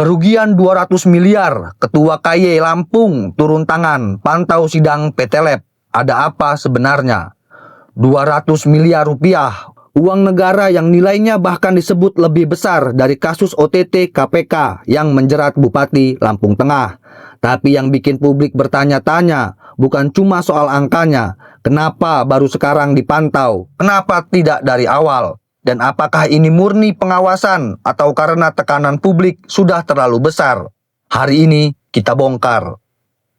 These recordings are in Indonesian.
Kerugian 200 miliar, Ketua KY Lampung turun tangan, pantau sidang PT Lab. Ada apa sebenarnya? 200 miliar rupiah, uang negara yang nilainya bahkan disebut lebih besar dari kasus OTT KPK yang menjerat Bupati Lampung Tengah. Tapi yang bikin publik bertanya-tanya bukan cuma soal angkanya, kenapa baru sekarang dipantau, kenapa tidak dari awal? Dan apakah ini murni pengawasan atau karena tekanan publik sudah terlalu besar? Hari ini kita bongkar.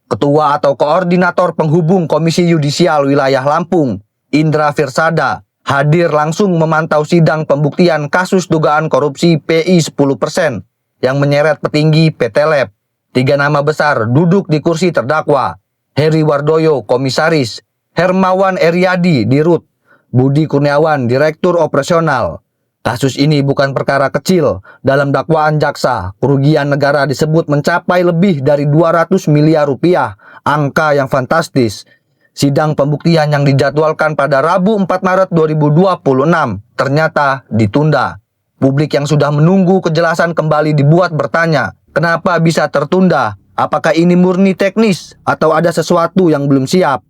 Ketua atau Koordinator Penghubung Komisi Yudisial Wilayah Lampung, Indra Firsada, hadir langsung memantau sidang pembuktian kasus dugaan korupsi PI 10% yang menyeret petinggi PT Lab. 3 nama besar duduk di kursi terdakwa. Heri Wardoyo, Komisaris, Hermawan Eriadi, Dirut, Budi Kurniawan, Direktur Operasional. Kasus ini bukan perkara kecil. Dalam dakwaan jaksa, kerugian negara disebut mencapai lebih dari 200 miliar rupiah, angka yang fantastis. Sidang pembuktian yang dijadwalkan pada Rabu 4 Maret 2026 ternyata ditunda. Publik yang sudah menunggu kejelasan kembali dibuat bertanya, kenapa bisa tertunda? Apakah ini murni teknis atau ada sesuatu yang belum siap?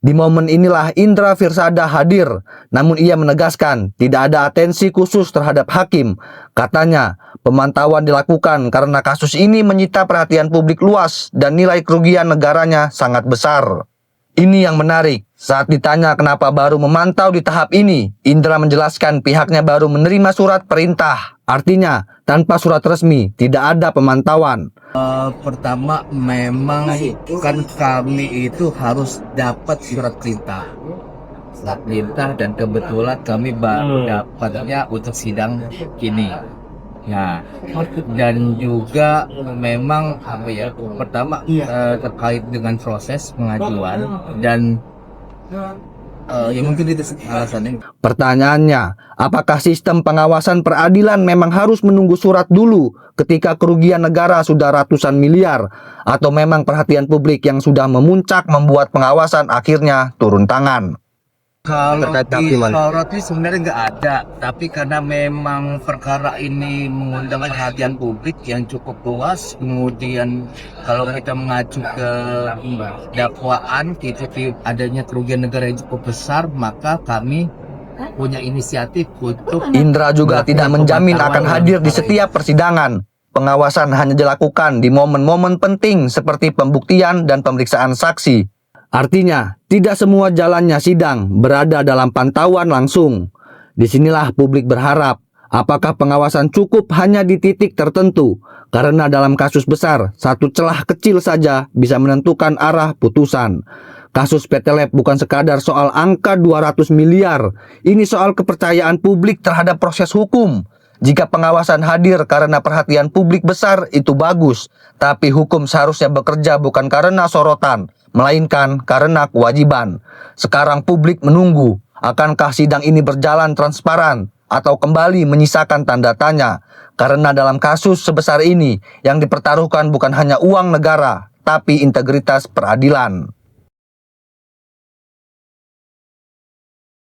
Di momen inilah Indra Firsada hadir, namun ia menegaskan tidak ada atensi khusus terhadap hakim. Katanya, pemantauan dilakukan karena kasus ini menyita perhatian publik luas dan nilai kerugian negaranya sangat besar. Ini yang menarik, saat ditanya kenapa baru memantau di tahap ini, Indra menjelaskan pihaknya baru menerima surat perintah. Artinya, tanpa surat resmi, tidak ada pemantauan. Pertama memang kan kami itu harus dapat surat perintah. Dan kebetulan kami baru dapatnya untuk sidang ini. Ya, dan juga memang pertama terkait dengan proses pengajuan dan ya mungkin itu alasannya. Pertanyaannya, apakah sistem pengawasan peradilan memang harus menunggu surat dulu ketika kerugian negara sudah ratusan miliar, atau memang perhatian publik yang sudah memuncak membuat pengawasan akhirnya turun tangan? Kalau di sorot ini sebenarnya nggak ada, tapi karena memang perkara ini mengundang perhatian publik yang cukup luas, kemudian kalau kita mengacu ke dakwaan titik adanya kerugian negara yang cukup besar, maka kami punya inisiatif untuk. Indra juga tidak menjamin akan hadir di setiap persidangan. Pengawasan hanya dilakukan di momen-momen penting seperti pembuktian dan pemeriksaan saksi. Artinya, tidak semua jalannya sidang berada dalam pantauan langsung. Disinilah publik berharap, apakah pengawasan cukup hanya di titik tertentu? Karena dalam kasus besar, satu celah kecil saja bisa menentukan arah putusan. Kasus PT Lab bukan sekadar soal angka 200 miliar. Ini soal kepercayaan publik terhadap proses hukum. Jika pengawasan hadir karena perhatian publik besar, itu bagus. Tapi hukum seharusnya bekerja bukan karena sorotan, melainkan karena kewajiban. Sekarang publik menunggu, akankah sidang ini berjalan transparan atau kembali menyisakan tanda tanya? Karena dalam kasus sebesar ini, yang dipertaruhkan bukan hanya uang negara, tapi integritas peradilan.